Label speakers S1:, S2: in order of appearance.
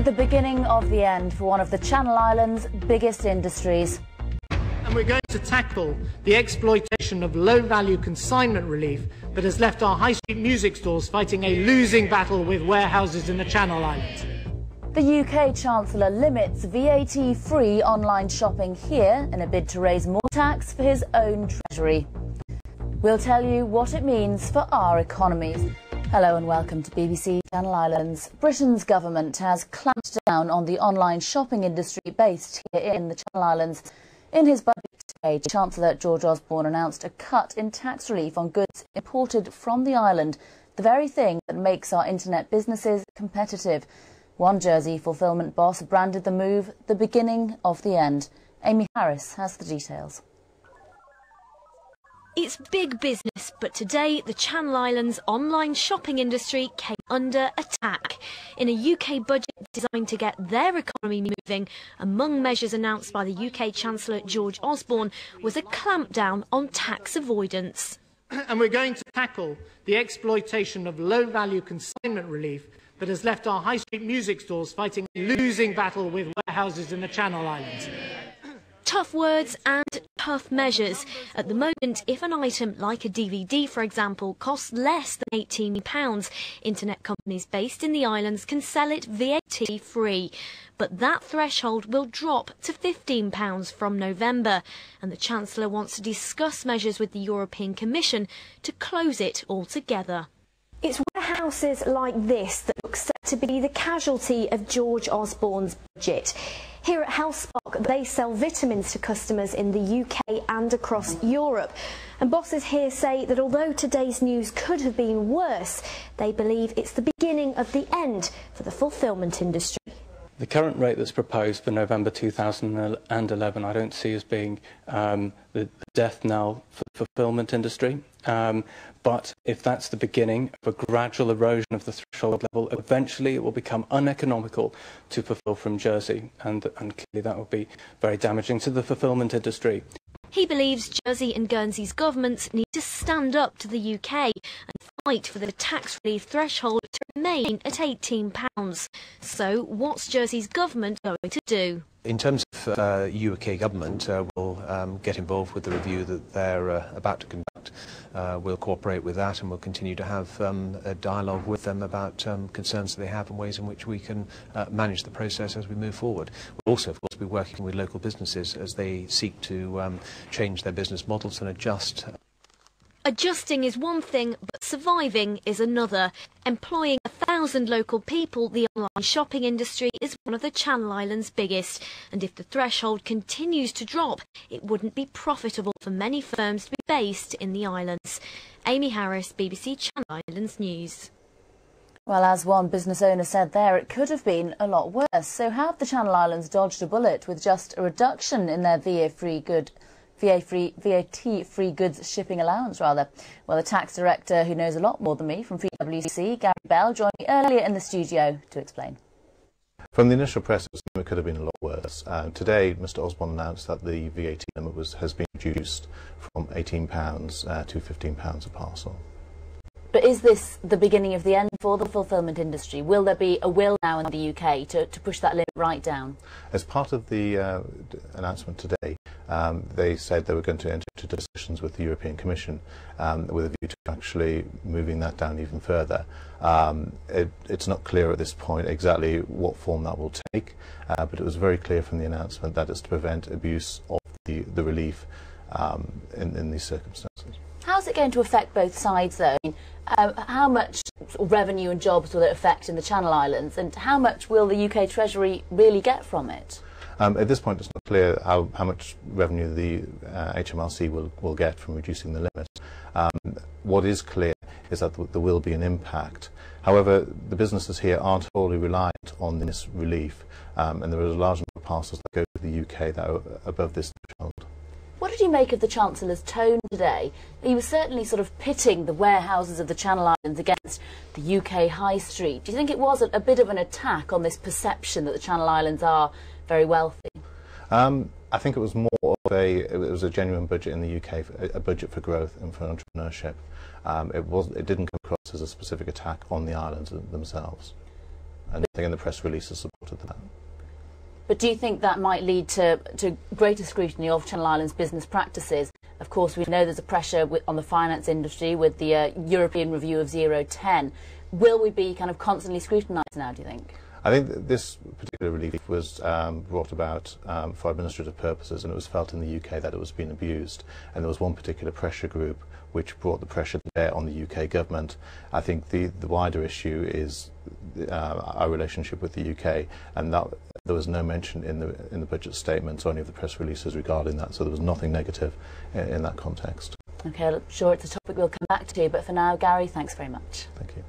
S1: it the beginning of the end for one of the Channel Islands' biggest industries?
S2: And we're going to tackle the exploitation of low-value consignment relief that has left our high street music stores fighting a losing battle with warehouses in the Channel Islands.
S1: The UK Chancellor limits VAT-free online shopping here in a bid to raise more tax for his own treasury. We'll tell you what it means for our economies. Hello and welcome to BBC Channel Islands. Britain's government has clamped down on the online shopping industry based here in the Channel Islands. In his budget today, Chancellor George Osborne announced a cut in tax relief on goods imported from the island, the very thing that makes our internet businesses competitive. One Jersey fulfilment boss branded the move the beginning of the end. Amy Harris has the details.
S3: It's big business, but today the Channel Islands online shopping industry came under attack. In a UK budget designed to get their economy moving, among measures announced by the UK Chancellor George Osborne was a clampdown on tax avoidance.
S2: And we're going to tackle the exploitation of low-value consignment relief that has left our high street music stores fighting a losing battle with warehouses in the Channel Islands.
S3: Tough words and tough measures. At the moment, if an item like a DVD, for example, costs less than £18, internet companies based in the islands can sell it VAT-free. But that threshold will drop to £15 from November, and the Chancellor wants to discuss measures with the European Commission to close it altogether.
S4: It's warehouses like this that look set to be the casualty of George Osborne's budget. Here at Hellspark, they sell vitamins to customers in the UK and across Europe. And bosses here say that although today's news could have been worse, they believe it's the beginning of the end for the fulfilment industry.
S5: The current rate that's proposed for November 2011 I don't see as being the death knell for the fulfilment industry. But if that's the beginning of a gradual erosion of the threshold level, eventually it will become uneconomical to fulfil from Jersey, and clearly that will be very damaging to the fulfilment industry.
S3: He believes Jersey and Guernsey's governments need to stand up to the UK and fight for the tax relief threshold to remain at £18. So what's Jersey's government going to do?
S6: In terms of UK government, we'll get involved with the review that they're about to conduct. We'll cooperate with that, and we'll continue to have a dialogue with them about concerns that they have and ways in which we can manage the process as we move forward. We'll also, of course, be working with local businesses as they seek to change their business models and adjust.
S3: Adjusting is one thing, but surviving is another. Employing 1,000 local people, the online shopping industry is one of the Channel Islands' biggest. And if the threshold continues to drop, it wouldn't be profitable for many firms to be based in the islands. Amy Harris, BBC Channel Islands News.
S1: Well, as one business owner said there, it could have been a lot worse. So how have the Channel Islands dodged a bullet with just a reduction in their VAT-free goods shipping allowance, rather? Well, the tax director, who knows a lot more than me from PwC, Gary Bell, joined me earlier in the studio to explain.
S7: From the initial press, it could have been a lot worse. Today, Mr Osborne announced that the VAT limit has been reduced from £18 to £15 a parcel.
S1: But is this the beginning of the end for the fulfilment industry? Will there be a will now in the UK to push that limit right down?
S7: As part of the announcement today, they said they were going to enter into discussions with the European Commission with a view to actually moving that down even further. It's not clear at this point exactly what form that will take, but it was very clear from the announcement that it's to prevent abuse of the relief in these circumstances.
S1: How's it going to affect both sides, though? I mean, how much revenue and jobs will it affect in the Channel Islands, and how much will the UK Treasury really get from it?
S7: At this point, it's not clear how much revenue the HMRC will get from reducing the limit. What is clear is that there will be an impact. However, the businesses here aren't wholly reliant on this relief, and there are a large number of parcels that go to the UK that are above this threshold.
S1: What did you make of the Chancellor's tone today? He was certainly sort of pitting the warehouses of the Channel Islands against the UK High Street. Do you think it was a bit of an attack on this perception that the Channel Islands are very wealthy?
S7: I think it was more of it was a genuine budget in the UK, a budget for growth and for entrepreneurship. It didn't come across as a specific attack on the islands themselves. and nothing in the press release has supported that.
S1: But do you think that might lead to greater scrutiny of Channel Islands business practices? Of course, we know there's a pressure on the finance industry with the European review of 010. Will we be kind of constantly scrutinised now, do you think?
S7: I think that this particular relief was brought about for administrative purposes, and it was felt in the UK that it was being abused. And there was one particular pressure group which brought the pressure to bear on the UK government. I think the wider issue is our relationship with the UK, and that there was no mention in the budget statements or any of the press releases regarding that, so there was nothing negative in that context.
S1: OK, I'm sure it's a topic we'll come back to, but for now, Gary, thanks very much.
S7: Thank you.